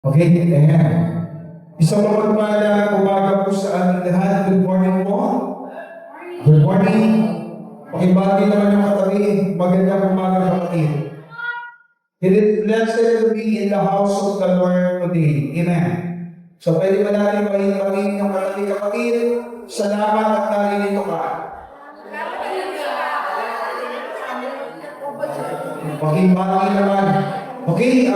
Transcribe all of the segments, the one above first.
Okay, ayan. Isang mapagpalang umaga po sa ating lahat. Good morning po. Good morning. Pakibagi naman yung katabi. Magandang umaga kapatid. It is blessed to be in the house of the Lord today. Amen. So pwede ba natin pakibagin yung katabi kapatid? Salamat at narinito ka. Pakibagi naman. Okay,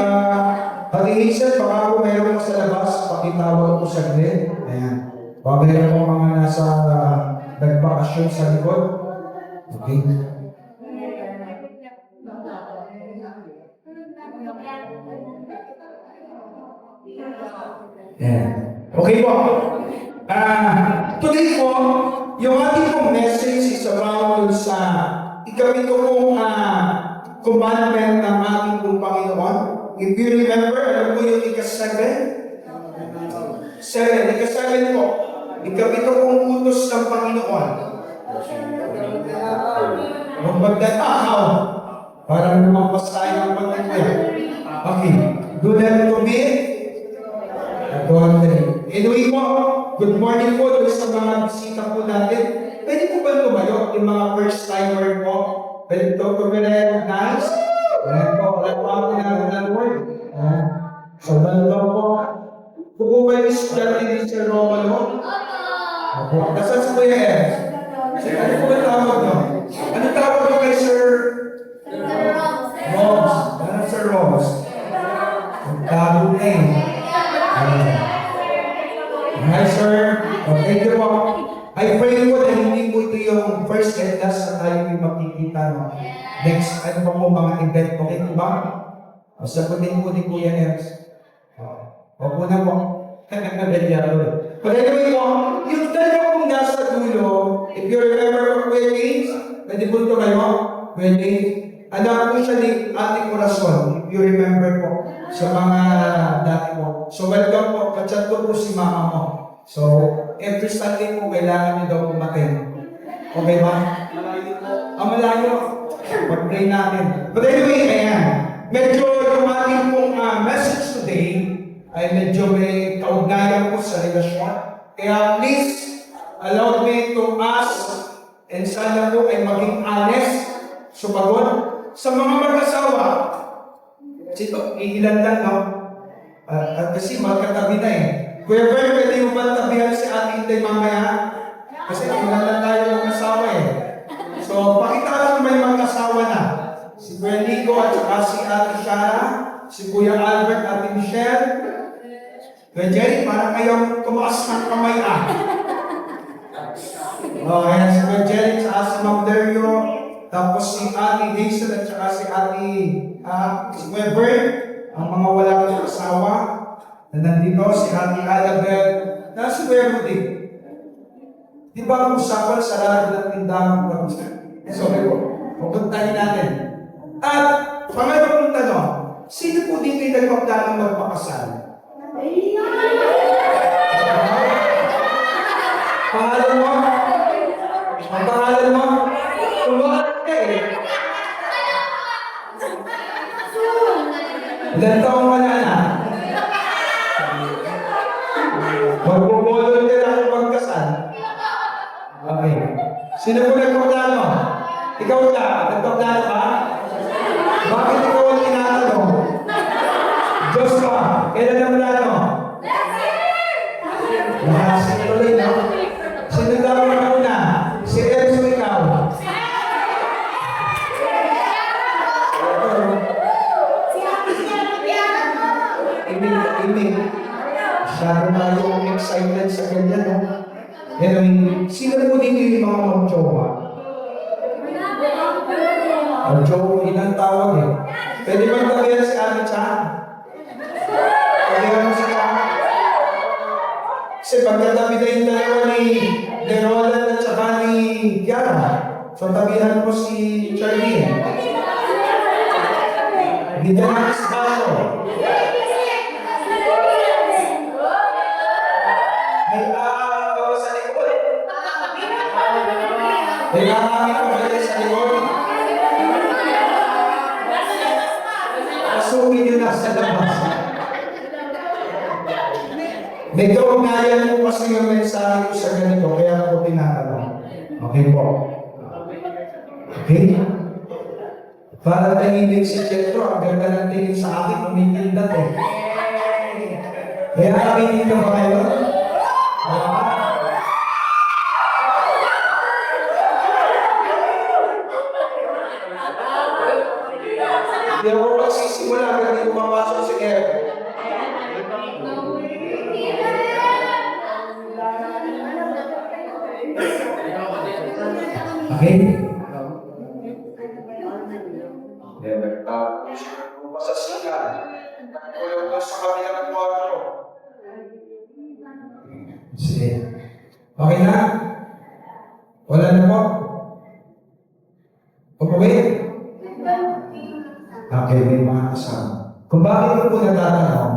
Pati Hazel, baka po mayroon sa labas, pakitawag po sa grid. Ayan. Baka mayroon po mga nasa nagbakasyon sa likod. Okay. Ayan. Okay po. Today po, yung ating pong message is about sa ikawito pong commandment ng ating pong Panginoon. If you remember, alam mo yung ika-7? 7, ika-7 po. Ikapito pong utos ng Panginoon. Huwag magdatakaw. Parang lumampas tayo ng pagkakaya. Okay. Do not commit adultery. Anyway po, good morning po doon sa mga bisita po natin. Pwede po ba tumayo yung mga first timer po? Pwede po recognize? Ayan po, wala po ako ng word. So, dalawa po. Kung po ba yung estudyante ni Sir Romano? Opo. Nasaan si Kuya Ed? Ano po ba tawag nyo? Ano tawag nyo kay Sir Roms? Ano Sir Roms? Ang tawag na eh. Hi Sir. Thank you po. I pray po na hindi po ito yung first and last na tayo yung makikita. No? Next, ano pa po mga event? Okay po ba? Sagutin po ni Kuya Ernst. Opo na po. But anyway po, yung dalawa pong nasa dulo, if you remember Kuya James, pwede po ito kayo? Kuya James, alam po siya ni ating orason, if you remember po, sa mga dati po. So welcome po, kachat ko po si mama mo. So, every Sunday po, kailangan niyo daw pumatin. Okay ba? Malayo po. Malayo. Pag-pray natin. But anyway, ayan. Medyo yung ating pong message today ay medyo may kaugnayan po sa relasyon. Kaya please, allow me to ask and sana po ay maging honest, sumagot sa mga mag-asawa. Sito, iilan lang, no? Kasi magkatabi na eh. Kuya Bern, pwede mo ba tabihan si Ate Inday mamaya? Kasi ilan lang tayo mag-asawa eh. So, pakita lang may mag-asawa na. Si Kuya Nico at saka si Ate Shara, si Kuya Albert at Ate Michelle. Kuya Jerry, parang kayong tumaas ng kamay ayan si Kuya Jerry at saka si Ma'am Dario. Tapos si Ate Hazel at saka si Ate si Kuya Bern, ang mga wala ng asawa. Na nandito si Ate Alabel na si Kuya Rudy. Di ba ang usapan sa lahat ng tindahan ng sorry po, pupuntahin natin. At pangalawang tanong, sino po dito yung nagpaplanong magpakasal? Pangalan mo? Ang pangalan mo? Tumakas ka eh. Ilan taong ka na? Magpumulong ka na kung magkasal. Okay. Sino po nagpaplano? Ikaw lang. Nagpaplano ka? Bakit ikaw ang tinatanong? Diyos ka. Kailan ang plano? Sino tuloy na? Sino daw ang una? Si Enzo ikaw. Imig. Masyado na yung excited sa ganyan, no? Anyway, sino po dito yung mga mag-jowa? Mag-jowa, ilang tawag eh. Pwede bang tabihan si Ate Chan? Tabihan mo si Chan? Kasi pagkatabi na yung dalawa ni Roland at saka ni Kiara. So tabihan mo si Charlie. Hindi ka na ispaso. Kailangan ko balik sa likod. Pasukin nyo na sa labas. May kaugnayan po kasi yung mensahe ko sa ganito, kaya ako tinatanong. Okay po. Okay? Para tahimik si Jetro, ang ganda ng tingin sa akin, umitindat eh. Kaya nakikinig ka ba kayo? Hindi ako magsisimula hanggang hindi pumapasok si Kevin. Okay? Never tapos. Masasiyan. Nagkulong ko sa kanilang kwarto. Sige. Okay na? Wala na po? Okay? Okay, may mga kasama. Kung bakit ko po natatanong,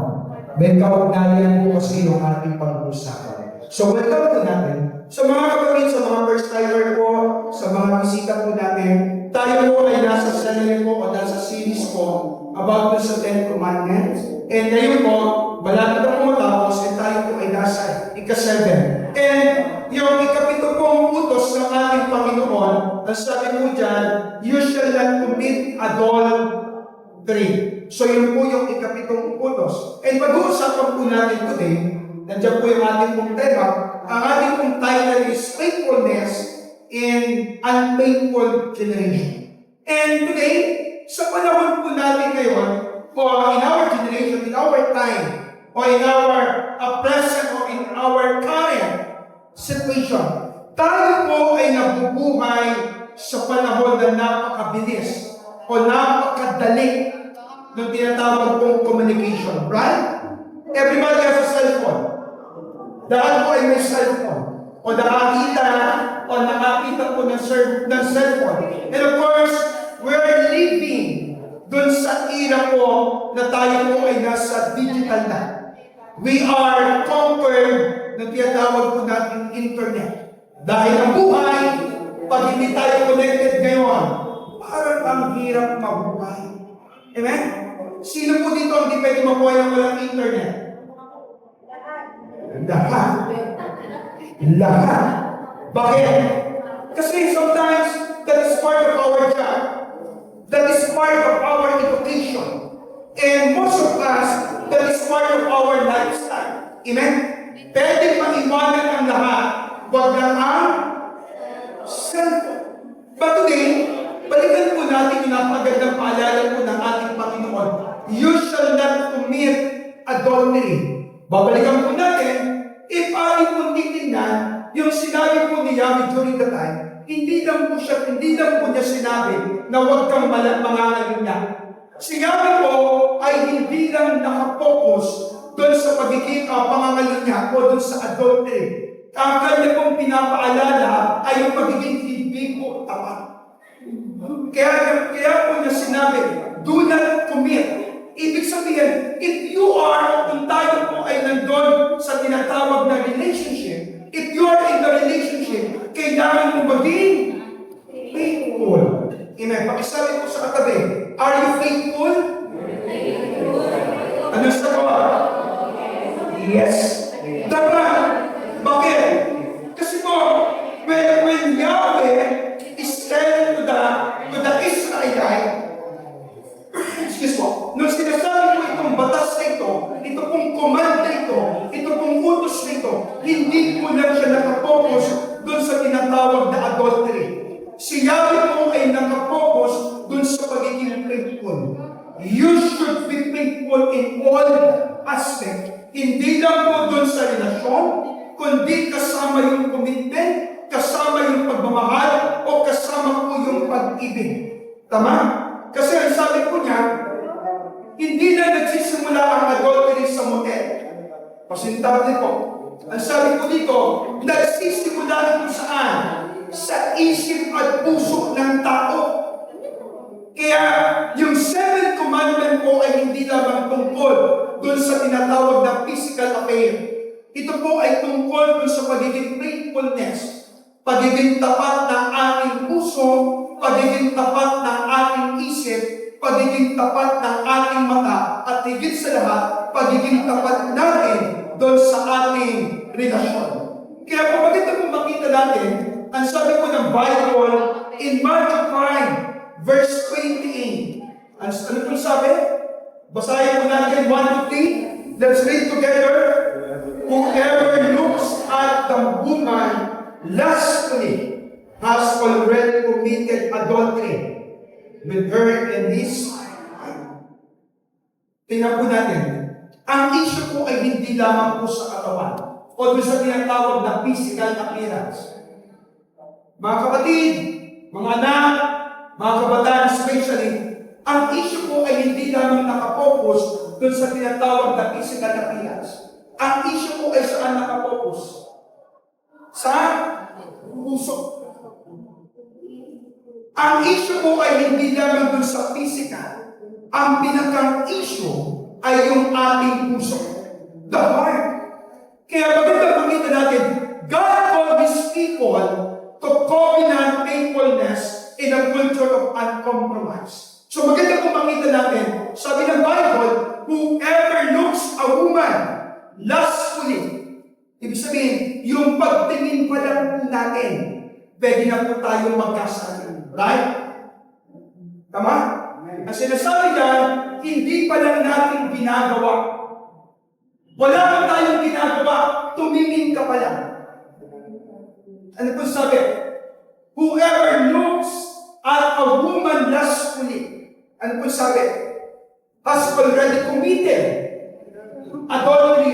may kaugnayan po kasi yung ating pag-uusapan. So, welcome po natin. Sa mga kapatid, sa mga first timer po, sa mga bisita po natin, tayo po ay nasa sarili po o nasa series po about sa Ten Commandments. And ngayon po, malapit na po matapos and tayo po ay nasa ika-7. And yung ikapito pong utos ng ating Panginoon, ang sabi po dyan, you shall not commit adultery. So yun po yung ikapitong utos. And pag-uusapan po natin today, nandiyan po yung ating pong tema, ang ating pong title is Faithfulness in Unfaithful Generation. And today, sa panahon po natin ngayon, in our generation, in our time, or in our present, or in our current situation, tayo po ay nabubuhay sa panahon na napakabilis o napakadali ng tinatawag pong communication, right? Everybody has a cellphone. Lahat po ay may cellphone. O nakakita po ng cellphone. And of course, we're living dun sa era po na tayo po ay nasa digital na. We are conquered na tinatawag po natin internet. Dahil ang buhay, pag hindi tayo connected ngayon, parang ang hirap mabuhay. Amen? Sino po dito hindi pwede mabuhay ng walang internet? Lahat. Lahat. Bakit? Kasi sometimes, that is part of our job. That is part of our education. And most of us, that is part of our lifestyle. Amen? Pwede maiwanan ang lahat. Wag lang ang cellphone. But today, balikan po natin yung napagandang paalala po ng ating Panginoon. You shall not commit adultery. Babalikan po natin, if ating po titignan, yung sinabi po ni Yahweh during the time, hindi lang po niya sinabi na huwag kang mangangalunya. Si Yahweh po ay hindi lang nakapokus doon sa pagiging pangangalunya o doon sa adultery. Ang kanya pong pinapaalala ay yung pagiging ibig o tapat. Kaya po niya sinabi, do not commit. Ibig sabihin, if you are, kung tayo po ay nandun sa tinatawag na relationship, if you are in the relationship, kailangan mo maging faithful. Amen. Pakisabi po sa katabi, are you faithful? Ano sa kawa? Yes. Dapat. Bakit? Kasi po, when Yahweh is telling to the Israelite, excuse mo, nung sinasabi ko itong batas na ito pong command na ito pong utos na ito, hindi po lang siya nakapokus doon sa tinatawag na adultery. Si Yahweh po ay nakapokus doon sa pagiging faithful. You should be faithful in all aspects. Hindi lang po doon sa relasyon, kundi kasama yung commitment, kasama yung pagmamahal, o kasama po yung pag-ibig. Tama? Kasi ang sabi po niya, hindi na nagsisimula ang adultery sa motel. Pasintable po. Ang sabi ko dito, nagsisimula ito saan? Sa isip at puso ng tao. Kaya yung 7 commandment po ay hindi lamang tungkol doon sa tinatawag na physical affair. Ito po ay tungkol doon sa pagiging faithfulness, pagiging tapat ng ating puso, pagiging tapat ng ating isip, pagiging tapat ng ating mata, at higit sa lahat, pagiging tapat natin doon doon sa ating relasyon. Kaya kung maganda kung makita natin, ang sabi po ng Bible in Matthew 5, verse 28. Ano po sabi? Basahin po natin 1 to 3. Let's read together. Whoever looks at the woman lustfully has already committed adultery with her in his heart. Tingnan po natin. Ang issue po ay hindi lamang po sa katawan o doon sa tinatawag na physical appearance. Mga kapatid, mga anak, mga kabataan especially, ang issue po ay hindi lamang nakapokus doon sa tinatawag na physical appearance. Ang issue po ay saan nakapokus? Sa puso. Ang issue po ay hindi lamang doon sa physical. Ang pinakang issue ay yung ating puso. The heart. Kaya maganda makita natin, God called His people to covenant faithfulness in a culture of uncompromise. So maganda kung makita natin, sabi ng Bible, whoever looks a woman lustfully, ibig sabihin, yung pagtingin pa lang po natin, pwede na po tayong magkasala. Right? Tama? Ang sinasabi dyan, hindi pa lang natin ginagawa. Wala pa tayong ginagawa, tumingin ka pa lang. Ano po sabi? Whoever looks at a woman lustfully, ano po sabi? Has already committed adultery.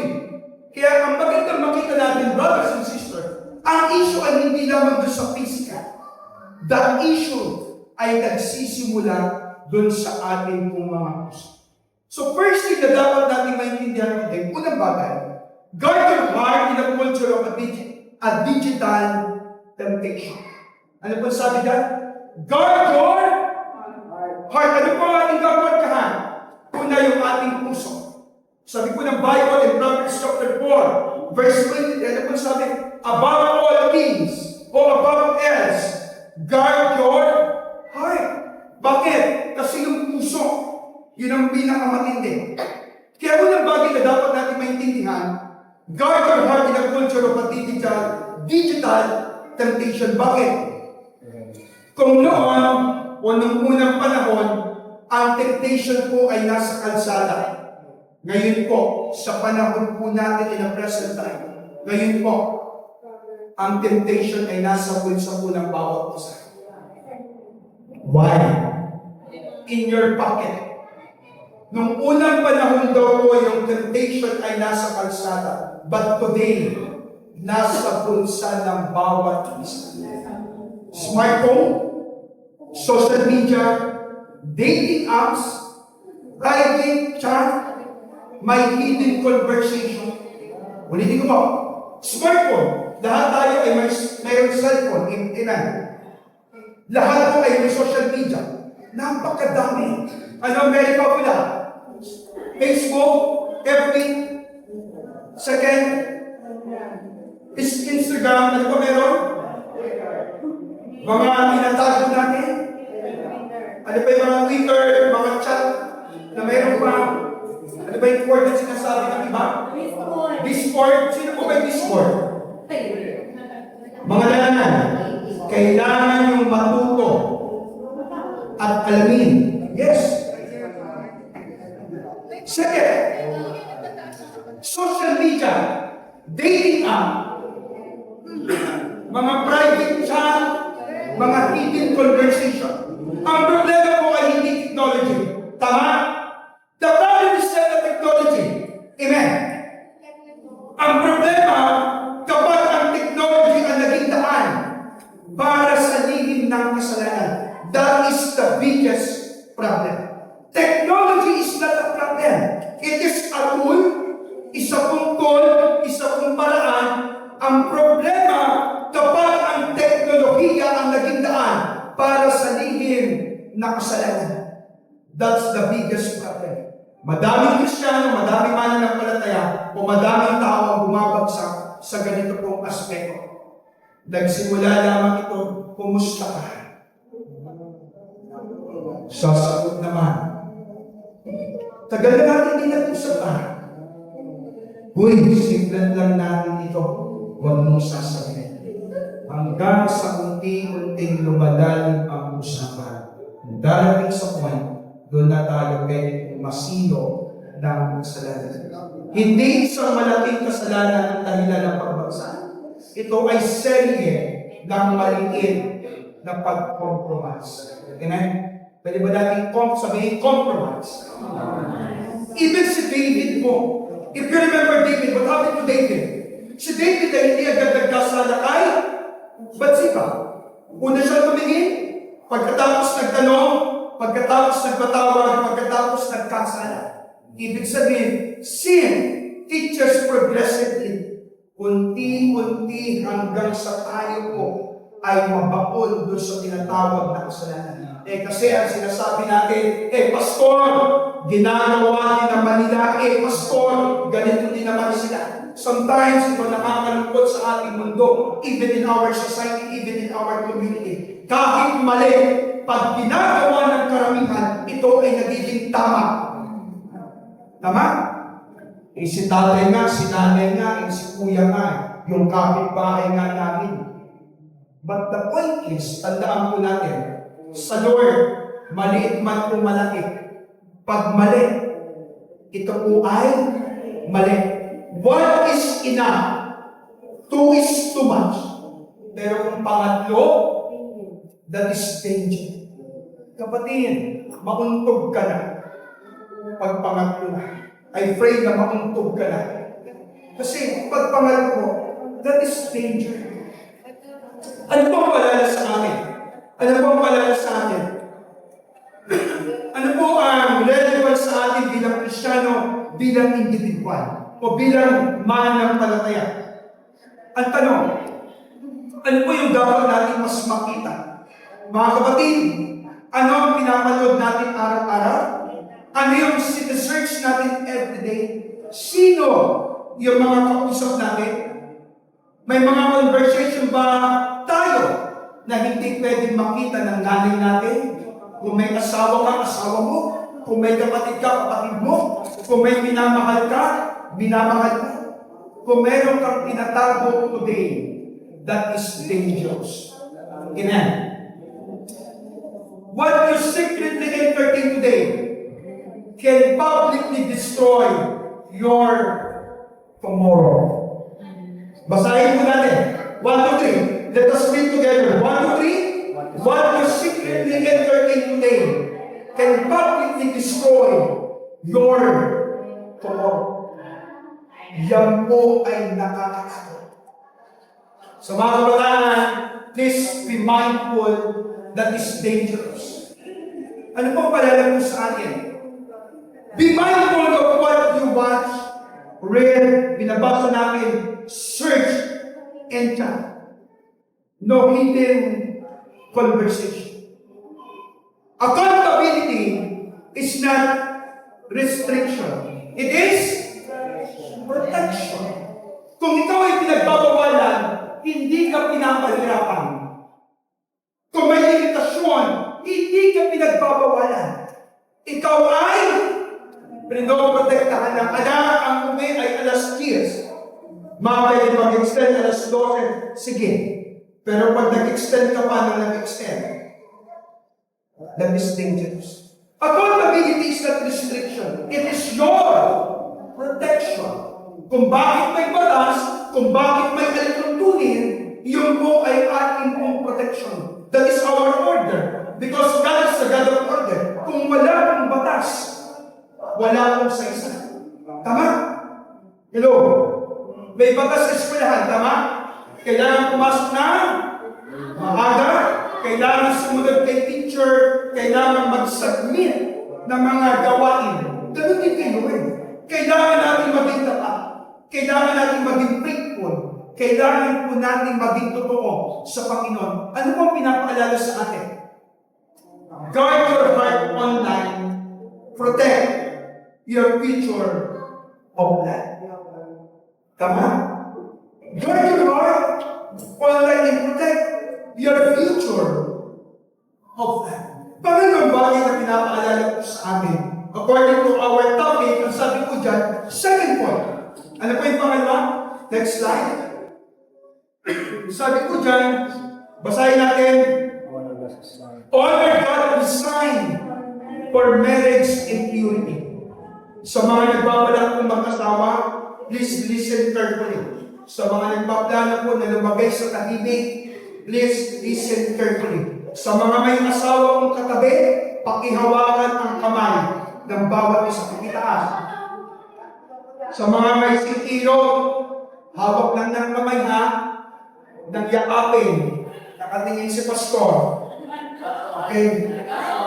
Kaya ang magandang makita natin, brothers and sisters, ang issue ay hindi lamang doon sa physical. The issue ay nagsisimula doon sa ating mga puso. So first thing na dapat natin maintindihan today, unang bagay, guard your heart in a culture of a digital temptation. Ano po sabi dyan? Guard your heart. Ano po ang ating gagawin? Una yung ating puso. Sabi po ng Bible in Proverbs chapter 4, verse 20, ano po sabi? Above all things, or above else, guard your heart. Bakit? Kasi yung puso, yun ang pinakamatindi. Kaya unang bagay na dapat natin maintindihan, guard your heart in a culture of a digital temptation. Bakit? Kung noon, o nung unang panahon, ang temptation po ay nasa kalsada. Ngayon po, sa panahon po natin in the present time, ngayon po, ang temptation ay nasa bulsa po ng bawat isa. Why? In your pocket. Nung unang panahon daw po, yung temptation ay nasa kalsada. But today, nasa bulsa ng bawat isa. Smartphone, social media, dating apps, private chat, may hidden conversation. Ulitin ko po. Smartphone. Lahat tayo ay mayroong cellphone. Amen. Lahat po ay may social media. Napakadami. Ano ang very popular? Facebook, FB, second, is Instagram. Ano pa meron? Mga tinatago natin. Ano pa yung mga Twitter, mga chat na meron pa? Ano ba yung word na sinasabi ng iba? Discord. Sino po ba yung Discord? Mga lalanan, kailangan yung matuto at alamin. Yes. Second, social media, dating app, mga private chat, mga hidden conversation. Ang problema po ay hindi technology. Tama? The problem is not the technology. Amen. Ang problema, kapag ang technology ang naging daan para sa lihim ng kasalanan, that is the biggest problem. Technology is not a problem. It is a tool, isa pong tool, isa pong paraan. Ang problema, kapag ang teknolohiya ang naging daan para sa lihim ng kasalanan, that's the biggest problem. Madaming Kristiyano, madaming mananampalataya, o madaming tao ang bumabagsak sa ganito pong aspeto. Nagsimula lamang ito, kumusta ka? Sasagot naman. Tagal na natin din nag-usapan. Uy, siglan lang natin ito. Huwag mong sasabihin. Hanggang sa unti-unting lumalalim ang usapan. Darating sa point, doon na tayo pwede masilo ng kasalanan. Hindi isang malaking kasalanan ang dahilan ng pagbagsak. Ito ay serye ng maliit na pag-compromise. Amen? Pwede ba natin sabihin compromise? Even si David mo, if you remember David, what happened to David? Si David ay hindi agad nagkasala kay Bathsheba. Una siya tumingin, pagkatapos nagtanong, pagkatapos nagpatawag, pagkatapos nagkasala. Ibig sabihin, sin teaches progressively. Unti-unti hanggang sa tayo po ay mabaon doon sa tinatawag na kasalanan. Kasi ang sinasabi natin, pastor, ginagawa din naman nila, pastor, ganito din naman sila. Sometimes ito nakakalungkot sa ating mundo, even in our society, even in our community. Kahit mali, pag ginagawa ng karamihan, ito ay nagiging tama. Tama? Si tatay nga, si nanay nga, si kuya nga, yung kapitbahay nga namin. But the point is, tandaan po natin, sa Lord, maliit man o malaki, pag mali, ito po ay mali. One is enough, two is too much. Pero kung pangatlo, that is danger. Kapatid, mauntog ka na. Pag pangatlo na, I pray na mauntog ka na. Kasi pag pangatlo, that is danger. Ano po ang palala sa akin? Ano po ang palala sa akin? Ano po ang relevant sa atin bilang Kristiyano, bilang individual, o bilang mananampalataya? Ang tanong, ano po yung dapat natin mas makita? Mga kapatid, ano ang pinapanood natin araw-araw? Ano yung sinesearch natin everyday? Sino yung mga kausap natin? May mga conversation ba tayo na hindi pwedeng makita ng nanay natin? Kung may asawa ka, asawa mo. Kung may kapatid ka, kapatid mo. Kung may minamahal ka, minamahal mo. Kung meron kang tinatago today, that is dangerous. Amen. What you secretly entertain today can publicly destroy your tomorrow. Basahin po natin. 1, 2, 3. Let us read together. 1, 2, 3. What you secretly entertain today can publicly destroy your tomorrow. Yan po ay nakakatakot. So mga kabataan, please be mindful that is dangerous. Ano pong palala po sa atin? Be mindful of what you watch, read, binabasa namin, search, and chat. No hidden conversation. Accountability is not restriction. It is protection. Kung ikaw ay pinagbabawalan, hindi ka pinapahirapan. Kung may limitasyon, hindi ka pinagbabawalan. Ikaw ay pinoprotektahan ng anak. Ang umi ay alas 10. Mamaya mag-extend alas 12. Sige. Pero pag nag-extend ka pa na nag-extend, that is dangerous. Accountability is not restriction. It is your protection. Kung bakit may batas, kung bakit may alituntunin, yun po ay ating pong protection. That is our order. Because God is the God of order. Kung wala pong batas, wala pong saysay. Tama? Hello? May batas sa eskwelahan, tama? Kailangan pumasok na maaga, kailangan sumunod kay teacher, kailangan mag-submit ng mga gawain. Ganun din kayo eh. Kailangan natin maging tapat. Kailangan natin maging faithful. Kailangan po natin maging totoo sa Panginoon. Ano pong pinapaalala sa atin? Guard your heart online. Protect your future of life. Tama? Guard your heart online and protect your future of life. Pangalawang bagay na pinapaalala ko sa amin, according to our topic, ang sabi ko dyan, second point. Ano po yung pangalawa? Next slide. Sabi ko dyan, basahin natin. Honor God and sign for marriage and purity. Sa mga nagbabalak kong mag-asawa, please listen carefully. Sa mga nagpaplano po na lumagay sa tahimik, please listen carefully. Sa mga may asawa kong katabi, pakihawakan ang kamay ng bawat isa kong itaas. Sa mga may sitiro, hawak lang ng kamay ha, ng yakapin, nakatingin si pastor. Okay?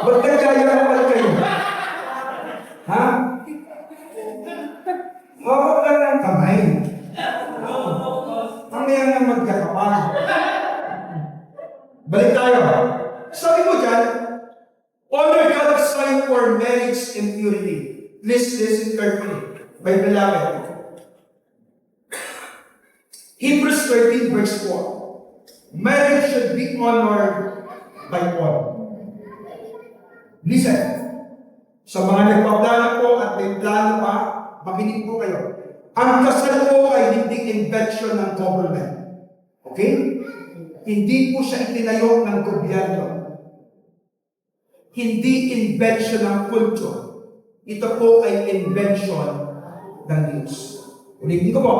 Ba't nagkaya kayo? Ha? Hawak lang ng kamay. Mamaya na magkakapan. Balik tayo. Sabi mo dyan, honor God's sign for marriage and purity. Please listen carefully. My beloved. Hebrews 13 verse 4. Marriage should be honored by all. Listen. Sa mga nagpaplano po at may plano pa, makinig po kayo. Ang kasal po ay hindi invention ng government. Okay? Hindi po siya itinayo ng gobyerno. Hindi invention ng culture. Ito po ay invention ng Diyos. Ulitin ko po.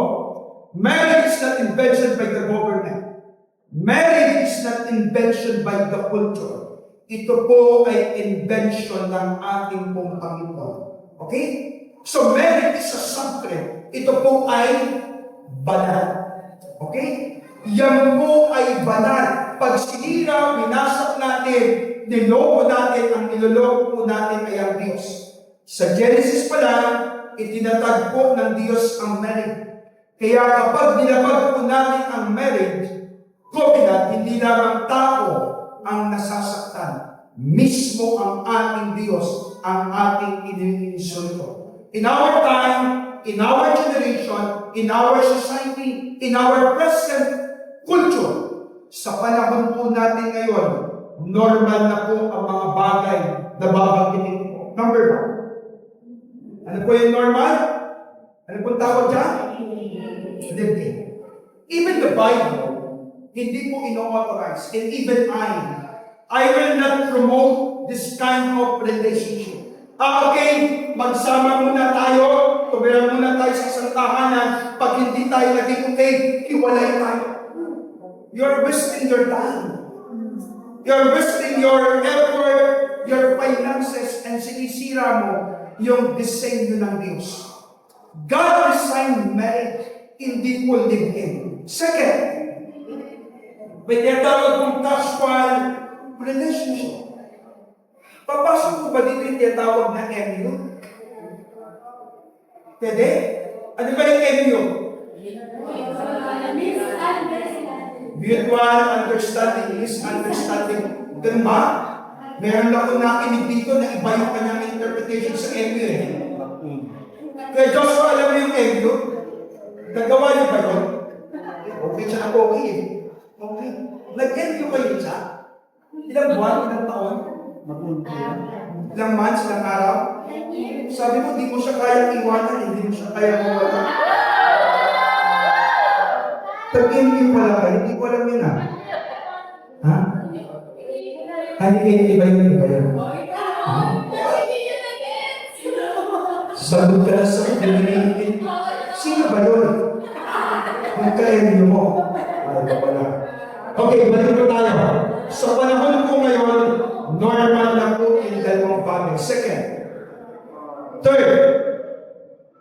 Marriage is not invention by the government. Marriage is not invention by the culture. Ito po ay invention ng ating pong Panginoon. Okay? So marriage is a sacred. Ito po ay banal. Okay? Yan po ay banal. Pag sinira, winasak natin, niloko natin, ang niloloko po natin ay ang Diyos. Sa Genesis pa lang, itinatag po ng Diyos ang marriage. Kaya kapag nilabag po natin ang marriage, covenant, hindi lamang tao ang nasasaktan. Mismo ang ating Diyos, ang ating iniinsulto. In our time, in our generation, in our society, in our present culture, sa panahon po natin ngayon, normal na po ang mga bagay na babanggitin po. Number 1. Ano po yung normal? Ano po tawag dyan? Living. Even the Bible, hindi po ino-authorize. And even I will not promote this kind of relationship. Okay, magsama muna tayo, tumira muna tayo sa isang tahanan, pag hindi tayo naging okay, hiwalay tayo. You're wasting your time. You're wasting your effort, your finances, and sinisira mo yung disenyo ng Diyos. God designed marriage, hindi po live-in. Second, may tinatawag kong casual relationship. Papasok po ba dito yung tinatawag na MU? Pwede? Ano ba yung MU? Mutual understanding, misunderstanding. Ganun ba? Meron ako nakinig dito na iba yung kanyang interpretation sa MU eh. Kaya Joshua, alam mo yung MU? Nagawa niyo ba yun? Okay siya na okay eh. Okay. Nag-MU kayo siya? Ilang buwan, ilang taon? Ilang months, ilang araw? Sabi mo, di mo siya kaya iwanan, hindi mo siya kaya mawala. Tag-MU pala ka, hindi ko alam yun ah. Ha? Hindi kayo iba yun, iba yun. Sagot ka na sa kanilang. Sino ba yun? Magka-MU mo. Ano ba pala? Okay, balik po tayo. Sa panahon po ngayon, normal na po yung dalawang family. Second. Third,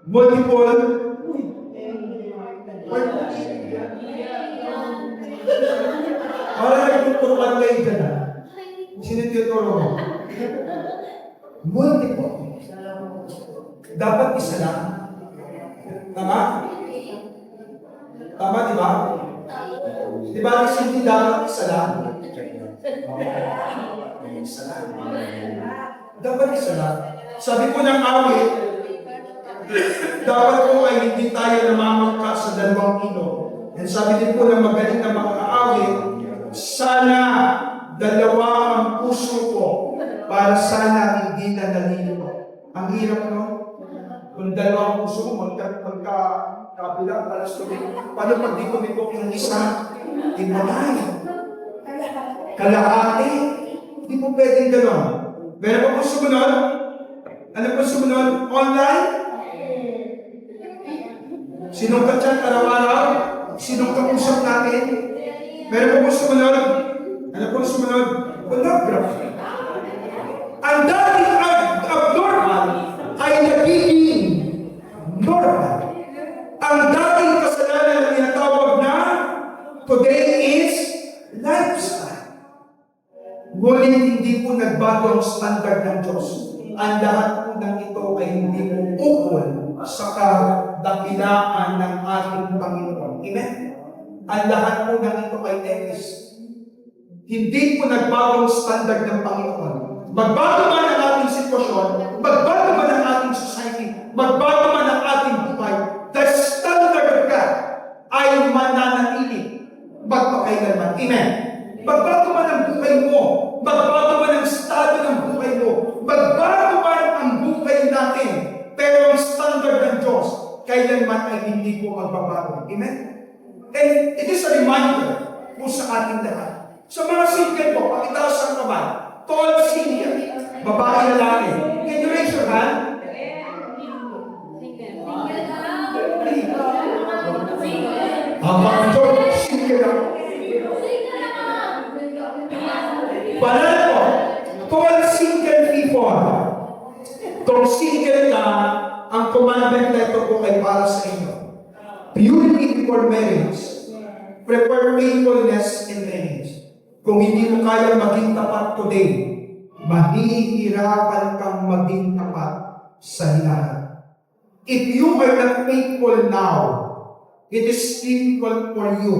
multiple. Para nagtuturuan kayo dyan ha. Sino tinuturo mo? Multiple. Dapat isa lang. Tama? Tama, di ba? Di ba kasi hindi dapat isa lang? Isa lang. Dapat isa lang. Sabi ko ng awit, dapat po ay hindi tayo namamangka sa dalawang ilo. And sabi din po ng magaling na mga kaawit, sana dalawa ang puso ko para sana hindi na nalilito. Ang hirap, no? Kung dalawa ang puso mo, magka kabilang, alas paano pag di tumibok yung isa? Tinanay. Kalahati. Hindi po pwedeng gano'n. Meron pa po sumunod? Ano po sumunod? Online? Sinong ka-chat araw-araw? Sinong kausap natin? Meron pa po sumunod? Ano po sumunod? Pornography. Ang dating abnormal ay nagiging normal. Ang dating kasalanan na tinatawag na today is lifestyle. Ngunit hindi po nagbago ang standard ng Diyos. Ang lahat po ng ito ay hindi po ukol sa kadakilaan ng ating Panginoon. Amen? Ang lahat po ng ito ay etis. Hindi po nagbago ang standard ng Panginoon. Magbago man ang ating sitwasyon, magbago man ang ating society, magbago man ang ating buhay, the standard of God ay mananatili magpakailanman. Amen? Magbago man ang buhay mo, magbago man ang estado ng buhay mo, magbago man ang buhay natin, pero ang standard ng Diyos, kailanman ay hindi po magbabago. Amen? And it is a reminder po sa ating lahat. Sa mga single po, pakitaas ang kamay. Tall senior, babae lalaki. Can you raise your hand? Habang tall single. Panalo po, tall single people. Kung single ka, ang commandment na ito po ay para sa inyo. Purity before marriage. Prepare faithfulness in marriage. Kung hindi mo kaya maging tapat today, mahihirapan kang maging tapat sa hinahan. If you are not faithful now, it is painful for you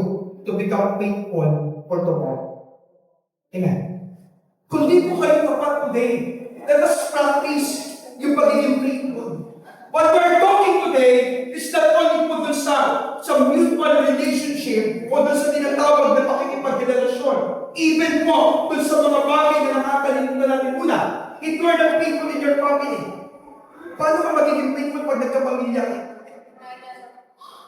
to become faithful for tomorrow. Amen. Kung hindi mo kayo tapat today, let us practice yung pagiging faithful. What we're talking today is not only po dun sa mutual relationship o dun sa tinatawag na pakikipagrelasyon. Even po dun sa mga bagay na nakakalimutan natin una. If you are not faithful in your family, paano ka magiging faithful pag nagkapamilya ka?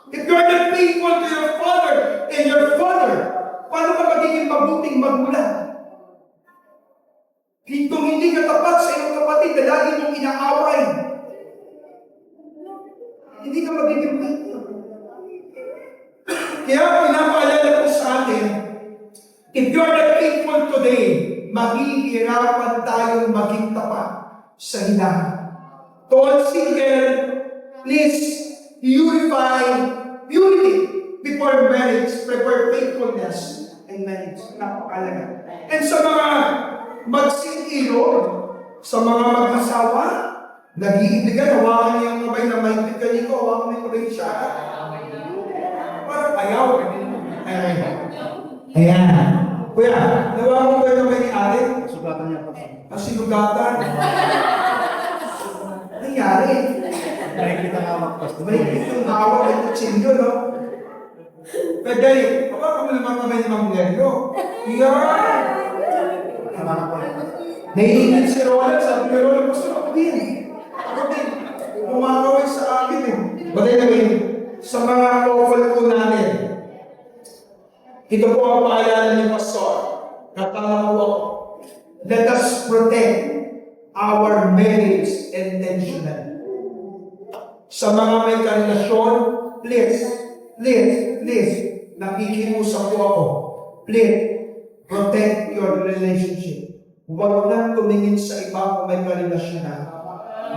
If you are not faithful to your father and your father, paano ka magiging mabuting magulang? Kung hindi ka tapat sa iyong kapatid na lagi mong inaaway, hindi ka magiging faithful. Kaya pinapaalala ko sa atin, if you are not faithful today, mahihirapan tayong maging tapat sa hinahan. Tall single, please unify unity before marriage, prepare faithfulness in marriage. Napakalaga. And sa mga magsing-ilog, sa mga mag-asawa, nag-iibigan, hawakan niyo yung kamay na may pikaniko, hawakan niyo yung kamay siya. Parang ayaw. Ayan. Kuya, nawakan ko yung kamay ni ate? Sugatan niya pa. Sinugatan. Nangyari. May kita hawak pa. May kitang hawak ay kutsilyo, no? Pwede, hawakan mo naman kamay ni Mang Nello. Yan! Tama na po. Naiingit si Roland, sabi ni Roland, gusto ako din. Ako din. Kumakaway sa akin eh. But anyway, sa mga couple po natin, ito po ang paalala ni Pastor. Katalaw ako. Let us protect our marriage intentionally. Sa mga may karelasyon, please, nakikiusap po ako. Please, protect your relationship. Huwag nang tumingin sa iba kung may karelasyon na.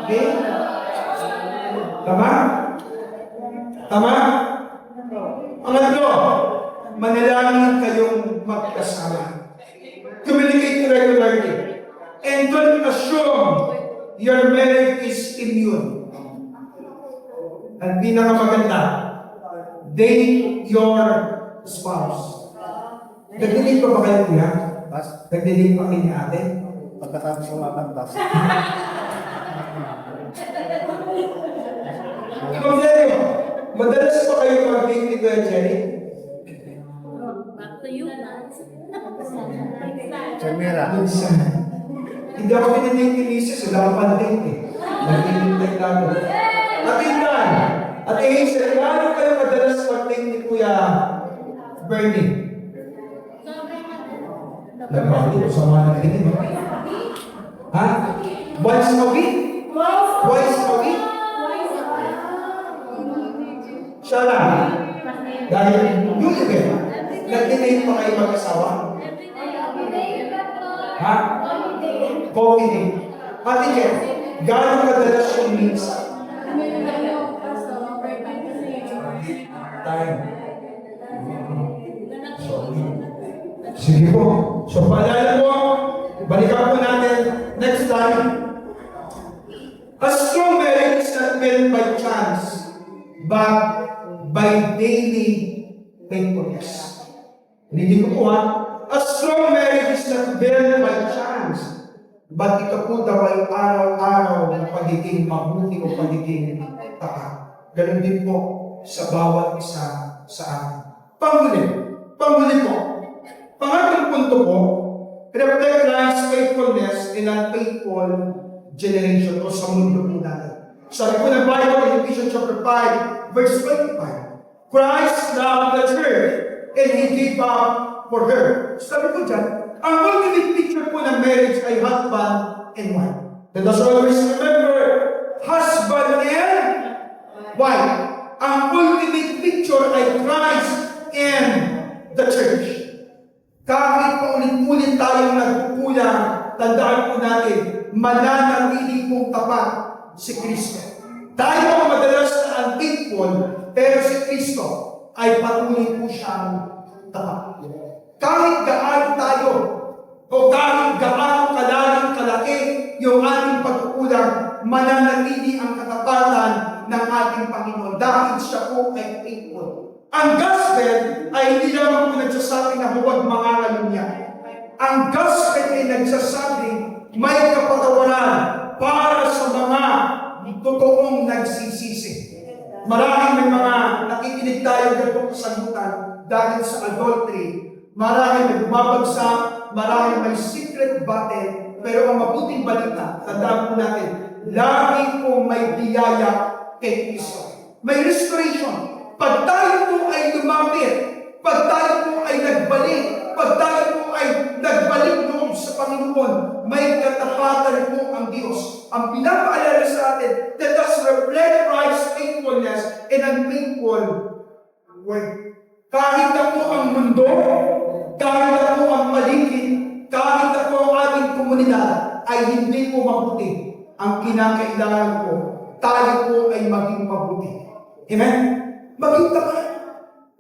Okay? Tama? Tama? Pangatlo, manalangin kayong magkasama. Communicate regularly. And don't assume your marriage is immune. Ang pinakamaganda, date your spouse. Nagdinig pa ba kayo, kuya? Pas, Nagdinig pa kayo ni ate? pagkatapos ng makantas. Ikaw, Jerry, madalas pa kayo mag-date ni Kuya Jerry? Back to you. Chamira. Minsan. Hindi ako pinadate ni Mrs. Wala akong pan-date eh. Nag-date lang ako. Katindan, At Hazel, gaano kayo madalas mag-take ni Kuya Bernie? Nagpapalito sa mga nakikinig. Ha? Once a week? Twice a week? Siya lang. Dahil yung iba, nag-dinate pa kayo mag-asawa? Ha? Coffee date. Ate Jen, gaano kadalas yung minsan? Time. Sige po. So, paalala mo, balikan po natin next time. A strong marriage is not built by chance, but by daily faithfulness. Hindi ko po ha. A strong marriage is not built by chance, but ito po daw ay araw-araw na pagiging mabuti o pagiging tapat. Ganun din po sa bawat isa sa atin. Panghuli po. Pangatlong punto po, reflect Christ's faithfulness in a faithful generation o sa mundo po natin. Sabi po ng Bible in Ephesians chapter 5, verse 25, Christ loved the church and He gave up for her. Sabi po dyan, ang ultimate picture po ng marriage ay husband and wife. Let us always remember, husband and wife. Ang ultimate picture ay Christ and the church. Kahit paulit-ulit tayong nagkukulang, tandaan po natin, mananatili pong tapat si Kristo. Tayo ang madalas na unfaithful, pero si Kristo ay patuloy po siyang tapat. Kahit gaano tayo, o kahit gaano kalaki yung ating pagkukulang, mananatili ang katapatan ng ating Panginoon dahil siya po ay faithful. Ang gospel ay hindi naman po nagsasabi na huwag mangangalunya. Ang gospel ay nagsasabi may kapatawaran para sa mga totoong nagsisisi. Maraming may mga nakikinig tayo ganitong kasagutan dahil sa adultery. Maraming may bumabagsak, maraming may secret battle, pero ang mabuting balita, tandaan po natin, lagi po may biyaya kay Kristo. May restoration. Pag tayo po ay lumapit, pag tayo po ay nagbalik, pag tayo po ay nagbalik loob sa Panginoon, may katapatan po ang Diyos. Ang pinapaalala sa atin, let us reflect Christ's faithfulness in a faithful word. Kahit na po ang mundo, kahit na po ang paligid, kahit na po ang ating komunidad ay hindi po mabuti. Ang kinakailangan po, tayo po ay maging mabuti. Amen? Maging tapat.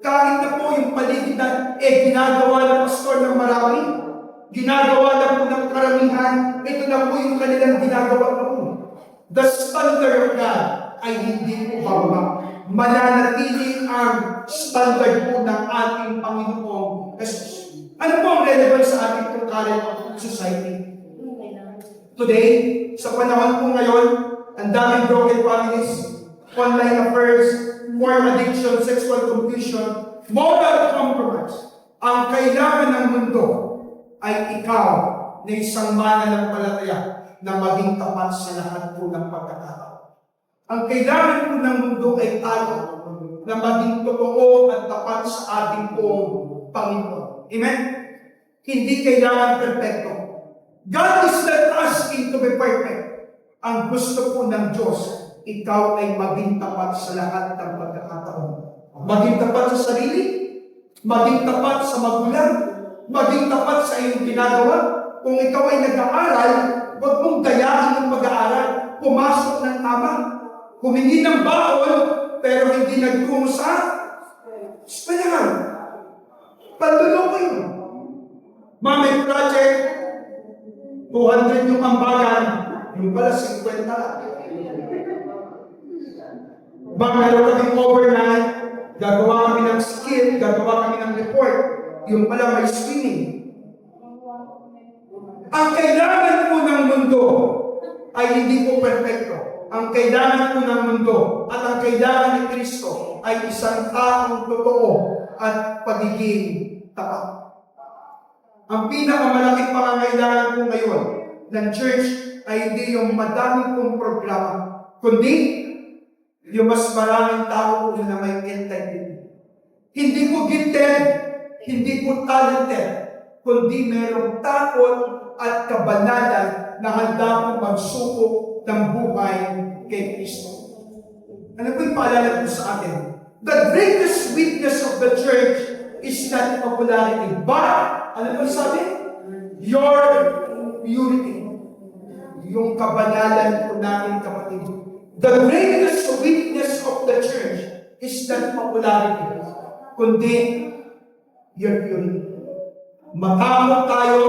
Kahit na po yung paligid na ginagawa ng pastor ng marami, ginagawa na po ng karamihan, ito na po yung kanilang ginagawa noon. The standard of God ay hindi po bababa. Mananatili ang standard po ng ating Panginoong Jesus. Ano po ang relevance sa ating current society? Today, sa panahon po ngayon, ang daming broken families, online affairs, porn addiction, sexual confusion, moral compromise. Ang kailangan ng mundo ay ikaw na isang mananampalataya na maging tapat sa lahat po ng pagkakataon. Ang kailangan po ng mundo ay tayo na maging totoo at tapat sa ating pong Panginoon. Amen? Hindi kailangan perfecto. God is not asking to be perfect. Ang gusto po ng Diyos, ikaw ay maging tapat sa lahat ng pagkakataon. Maging tapat sa sarili, maging tapat sa magulang, maging tapat sa iyong ginagawa. Kung ikaw ay nag-aaral, huwag mong gayahin ng pag-aaral. Pumasok ng tama. Humingi ng baon, pero hindi nagtungo sa eskwelahan. Panluloko yun. May project, 200 yung ambagan, yung pala 50 lang. Meron kaming overnight, gagawa kami ng skill, gagawa kami ng report, yung pala may swimming. Ang kailangan po ng mundo ay hindi po perfecto. Ang kailangan po ng mundo at ang kailangan ni Kristo ay isang taong totoo at pagiging tapat. Ang pinakamalaking pangangailangan po ngayon ng church ay hindi yung madami pong programa, kundi Yung mas maraming tao po na may entitlement. Hindi po gifted, hindi po talented, kundi merong takot at kabanalan na handa po magsuko ng buhay kay Kristo. Ano po yung paalala po sa atin? The greatest weakness of the church is not popularity, but, ano po sabi? Your purity. Yung kabanalan po namin, kapatid. The greatest weakness of the church is not popularity, kundi your purity. Matamot tayo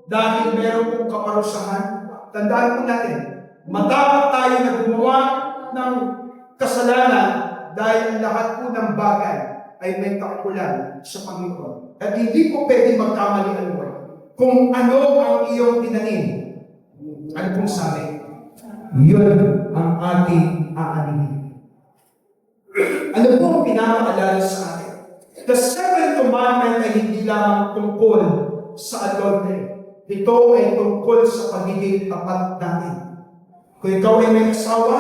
dahil meron pong kaparusahan. Tandaan po natin, matamot tayo na gumawa ng kasalanan dahil lahat po ng bagay ay may kakulan sa Panginoon. At hindi po pwede magkamali ang Lord. Kung ano ang iyong tinanim, ano pong sabi? Yun ang ating aaninin. Ano po ang pinapaalala sa atin? The seventh commandment ay hindi lamang tungkol sa adultery. Ito ay tungkol sa pagiging tapat natin. Kung ikaw ay may asawa,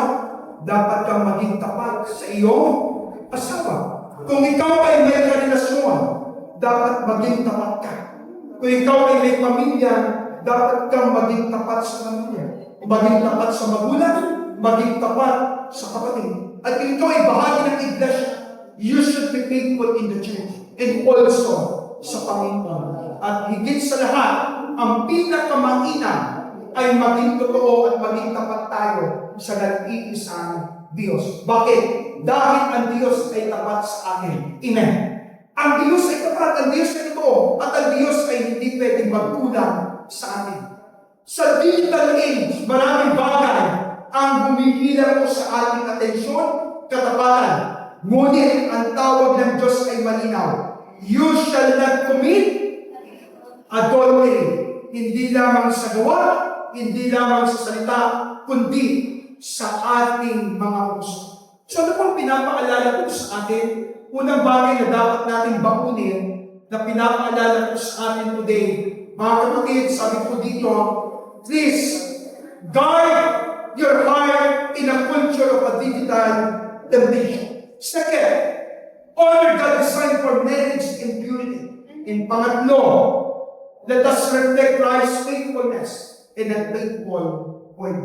dapat kang maging tapat sa iyong asawa. Kung ikaw ay may karelasyon, dapat maging tapat ka. Kung ikaw ay may pamilya, dapat kang maging tapat sa pamilya. Maging tapat sa magulang, maging tapat sa kapatid. At kung ikaw ay bahagi ng iglesia, you should be faithful in the church and also sa Panginoon. At higit sa lahat, ang pinakamainam ay maging totoo at maging tapat tayo sa nag-iisang Diyos. Bakit? Dahil ang Diyos ay tapat sa atin. Amen. Ang Diyos ay tapat, ang Diyos ay totoo, at ang Diyos ay hindi pwedeng magkulang sa atin. Sa digital age, maraming bagay ang humihilang mo sa ating atensyon, katapatan. Ngunit ang tawag ng Diyos ay malinaw. You shall not commit adultery. Hindi lamang sa gawa, hindi lamang sa salita, kundi sa ating mga puso. So ano pang pinapaalala ko sa atin? Unang bagay na dapat natin bakunin na pinapaalala ko sa atin today. Mga kapatid, sabi ko dito, please, guard your heart in a culture of a digital temptation. Second, honor the design for marriage and purity. And pangatlo, let us reflect Christ's faithfulness in a faithful way.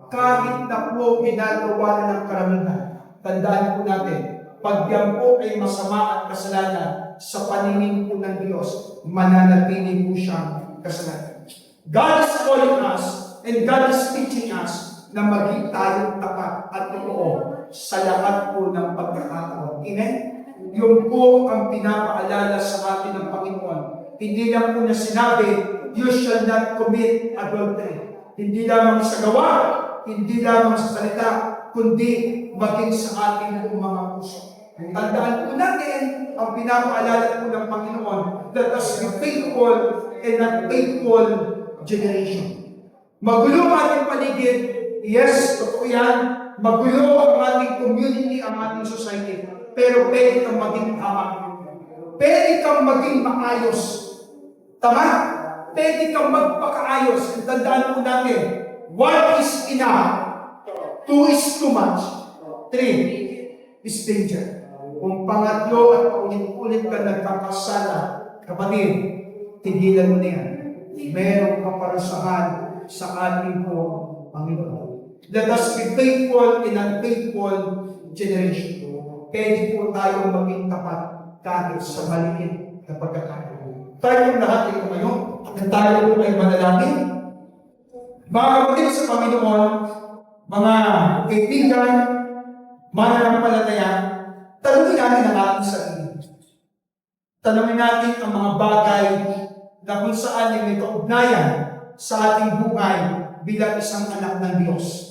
Kahit na po ginagawa na ng karamihan, tandaan po natin, pag yan po ay masama at kasalanan sa paningin po ng Diyos, mananatili po siyang kasalanan. God is calling us and God is teaching us na maging tayong tapat at totoo sa lahat po ng pagkakataon. Amen? Yun po ang pinapaalala sa atin ng Panginoon. Hindi lang po na sinabi, you shall not commit adultery. Hindi lamang sa gawa, hindi lamang sa salita, kundi maging sa ating mga puso. Tandaan po natin ang pinapaalala po ng Panginoon, let us be faithful and not faithful generation. Magulo ang ating paligid, yes, totoo yan. Magulo ang ating community, ang ating society. Pero pwede kang maging tama. Pwede kang maging maayos. Tama? Pwede kang magpakaayos. At tandaan po natin, one is enough, two is too much, three is danger. Kung pangatlo at paulit-ulit ka nagkakasala, kapatid, tigilan mo na yan. Meron kang parusahan sa ating po, Panginoon. Let us be faithful in an unfaithful generation. Pwede po tayo maging tapat kahit sa maliit na pagkakataon. Tayo lahat ay tumayo at tayo po ay manalangin. Mga kapatid sa Panginoon, mga kaibigan, mananampalataya, tanungin natin ang ating sarili. Tanungin natin ang mga bagay na kung saan ay may kaugnayan sa ating buhay bilang isang anak ng Diyos.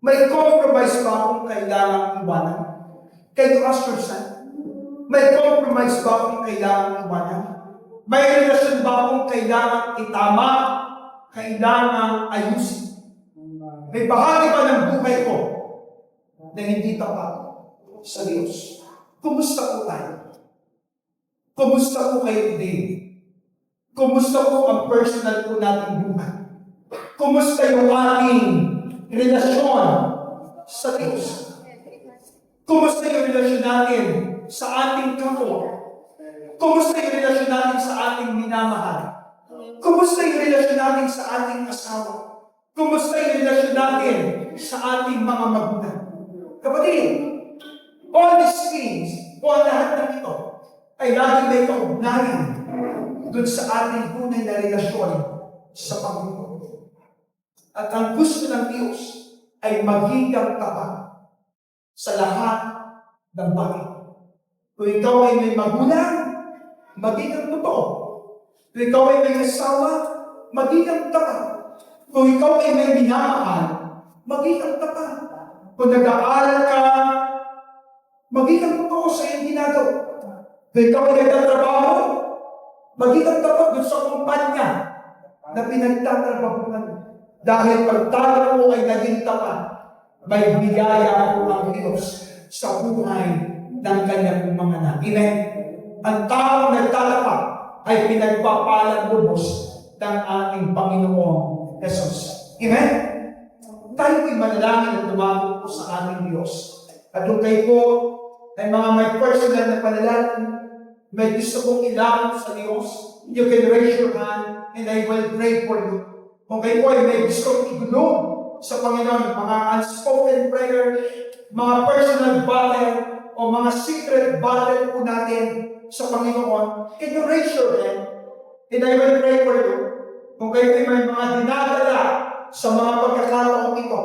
May compromise ba akong kailangang iwanan? Can you ask yourself? May compromise ba akong kailangang iwanan? May relasyon ba akong kailangang itama? Kailangang ayusin? May bahagi ba ng buhay ko na hindi tapat sa Diyos? Kumusta po tayo? Kumusta po kayo today? Kumusta po ang personal po nating buhay? Kumusta yung ating relasyon sa Diyos? Kumusta yung relasyon natin sa ating kapwa? Kumusta yung relasyon natin sa ating minamahal? Kumusta yung relasyon natin sa ating asawa? Kumusta yung relasyon natin sa ating mga magulang? Kapatid, all these things, o ang lahat ng ito, ay lagi may kaugnayan dun sa ating tunay na relasyon sa Panginoon. At ang gusto ng Diyos ay maging tapat sa lahat ng bagay. Kung ikaw ay may magulang, maging ang totoo. Kung ikaw ay may asawa, maging ang tapat. Kung ikaw ay may minamahal, maging ang tapat. Kung nag-aaral ka, maging ang totoo sa iyong ginagawa. Kung ikaw ay nagtatrabaho, maging ang tapat doon sa kumpanya na pinagtatrabahuan. Dahil pagtalo mo ay naging tapat, may biyaya po ang Diyos sa buhay ng kanyang mga anak. Amen? Ang taong nagtatapat ay pinagpapalang lubos ng ating Panginoong Jesus. Amen? Tayo ay manalangin at lumabot po sa ating Diyos. At kung kayo po ay mga may personal na panalangin, may gusto kong ilapit sa Diyos, you can raise your hand and I will pray for you. Kung kayo po ay may gusto kong igulong sa Panginoon, mga unspoken prayer, mga personal battle, o mga secret battle po natin sa Panginoon, can you raise your hand and I will pray for you? Kung kayo ay may mga dinadala sa mga pagkakataong ito,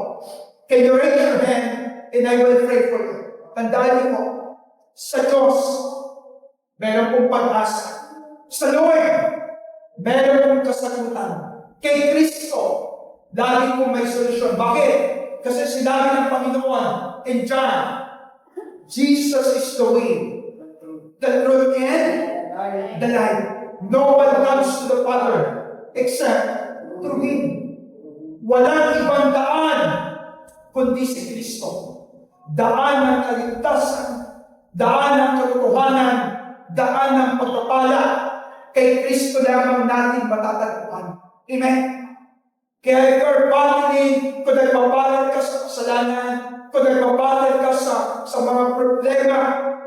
can you raise your hand and I will pray for you? Tandaan niyo po, sa Diyos, meron pong pag-asa. Sa Lord, meron pong kasagutan. Kay Kristo, lagi pong may solusyon. Bakit? Kasi sinabi ng Panginoon in John, Jesus is the way, the truth, and the life. No one comes to the Father except through Him. Walang ibang daan kundi si Kristo. Daan ng kaligtasan, daan ng katotohanan, daan ng pagpapala. Kay Kristo lamang natin matatagpuan. Amen? Kaya if you're battling, kung nagpapalat ka sa kasalanan, kung nagpapalat ka sa mga problema,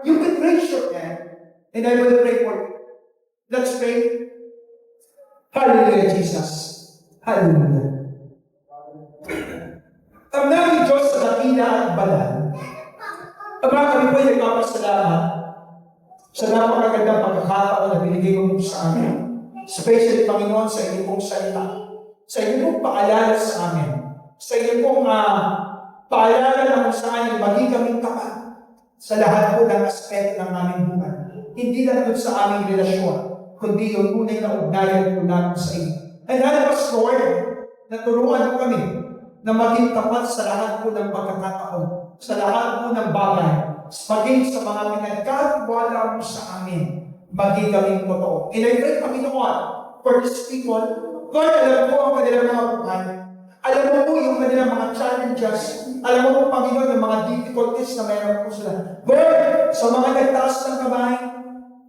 you can raise your hand and I will pray for you. Let's pray. Hallelujah, Jesus. Hallelujah. Ang naming Diyos sa dakila at banal, Ama, kami po ay nagpapasalamat sa napakagandang pagkakataon na binigay mo sa amin. Especially, Panginoon, sa inyong pong salita. Sa inyong pong paalala sa amin. Sa inyong pong paalala na kung saan maging kaming tapat sa lahat po ng aspeto ng aming buhay. Hindi lang doon sa aming relasyon, kundi yung tunay na ugnayan po namin sa inyo. And help us, Lord, na turuan mo kami na maging tapat sa lahat po ng pagkakataon, sa lahat po ng bagay, maging sa mga pinagkatiwala mo sa amin, maging kaming totoo. And I pray, Panginoon, for these people, Lord, alam mo ang kanilang mga buhay. Alam mo po yung kanilang mga challenges. Alam mo po, Panginoon, yung mga difficulties na mayroon po sila. Lord, sa mga nagtaas ng kamay,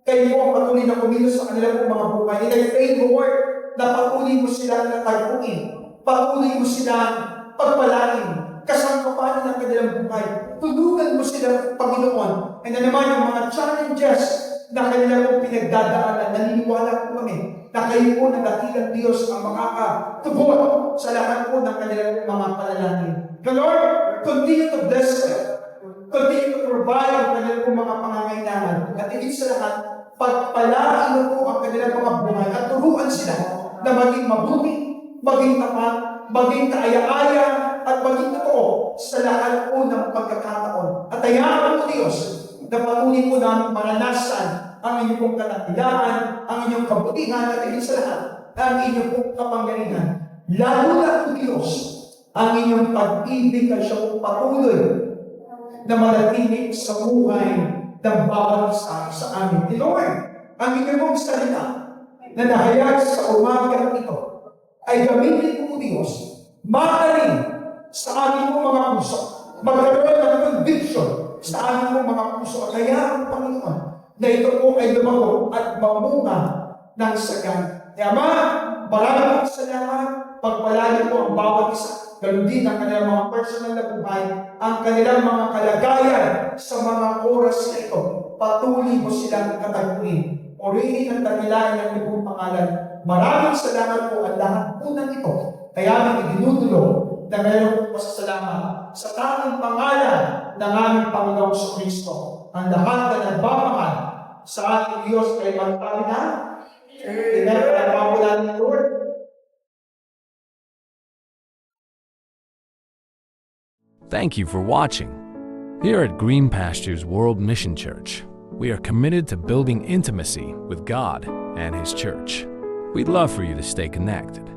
kayo po ang patuloy na kumilos sa kanilang mga buhay. And I pray, Lord, na patuloy mo silang natagpuin. Patuloy mo silang pagpalain. Kasangkapan ng kanilang buhay. Tulungan mo sila, Panginoon. And na naman yung mga challenges na kanilang pong pinagdadaanan, naniniwala po kami na kayo po na dakilang Diyos ang makakatubot sa lahat po ng kanilang mga panalangin. The Lord, continue to bless them. Continue to provide ang kanilang pong mga pangangailangan. At higit sa lahat, pagpalain mo po ang kanilang mga buhay at turuan sila na maging mabuti, maging tapat, maging kaaya-aya, at maging totoo sa lahat po ng pagkakataon. At hayaan po Diyos na patuloy po namin maranasan ang inyong pong katakilaan, ang inyong kabutihan, at higit sa lahat, ang inyong pong kapanggalingan. Lalo na po Diyos, ang inyong pag-ibig ay siya pong patuloy na manatili sa buhay ng bawat isa sa amin. The Lord, ang inyong pong salita na nahayag sa umagang ito ay gamitin po Diyos, mataling sa aming mga puso, magkaroon ng conviction sa aming mga puso. Kaya ang Panginoon na ito po ay lumago at mamunga ng sagan. Kaya Ama, maraming salamat, pagpalain po ang bawat isa. ganun din ang kanilang mga personal na buhay, ang kanilang mga kalagayan sa mga oras na ito. Patuloy mo silang kataguin. Purihin at dakilain ang iyong pangalan. Maraming salamat po ang lahat po ng ito. Kaya namin dinudulong na meron po pasasalamat sa tanging pangalan ng aming Panginoong Kristo. Ang lahat na nagmamahal sa ating Diyos ay magsabi na, Amen. Lord. Thank you for watching. Here at Green Pastures World Mission Church, we are committed to building intimacy with God and His church. We'd love for you to stay connected.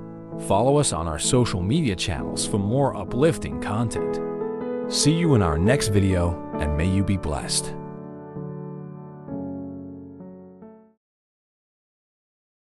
Follow us on our social media channels for more uplifting content. See you in our next video, and may you be blessed.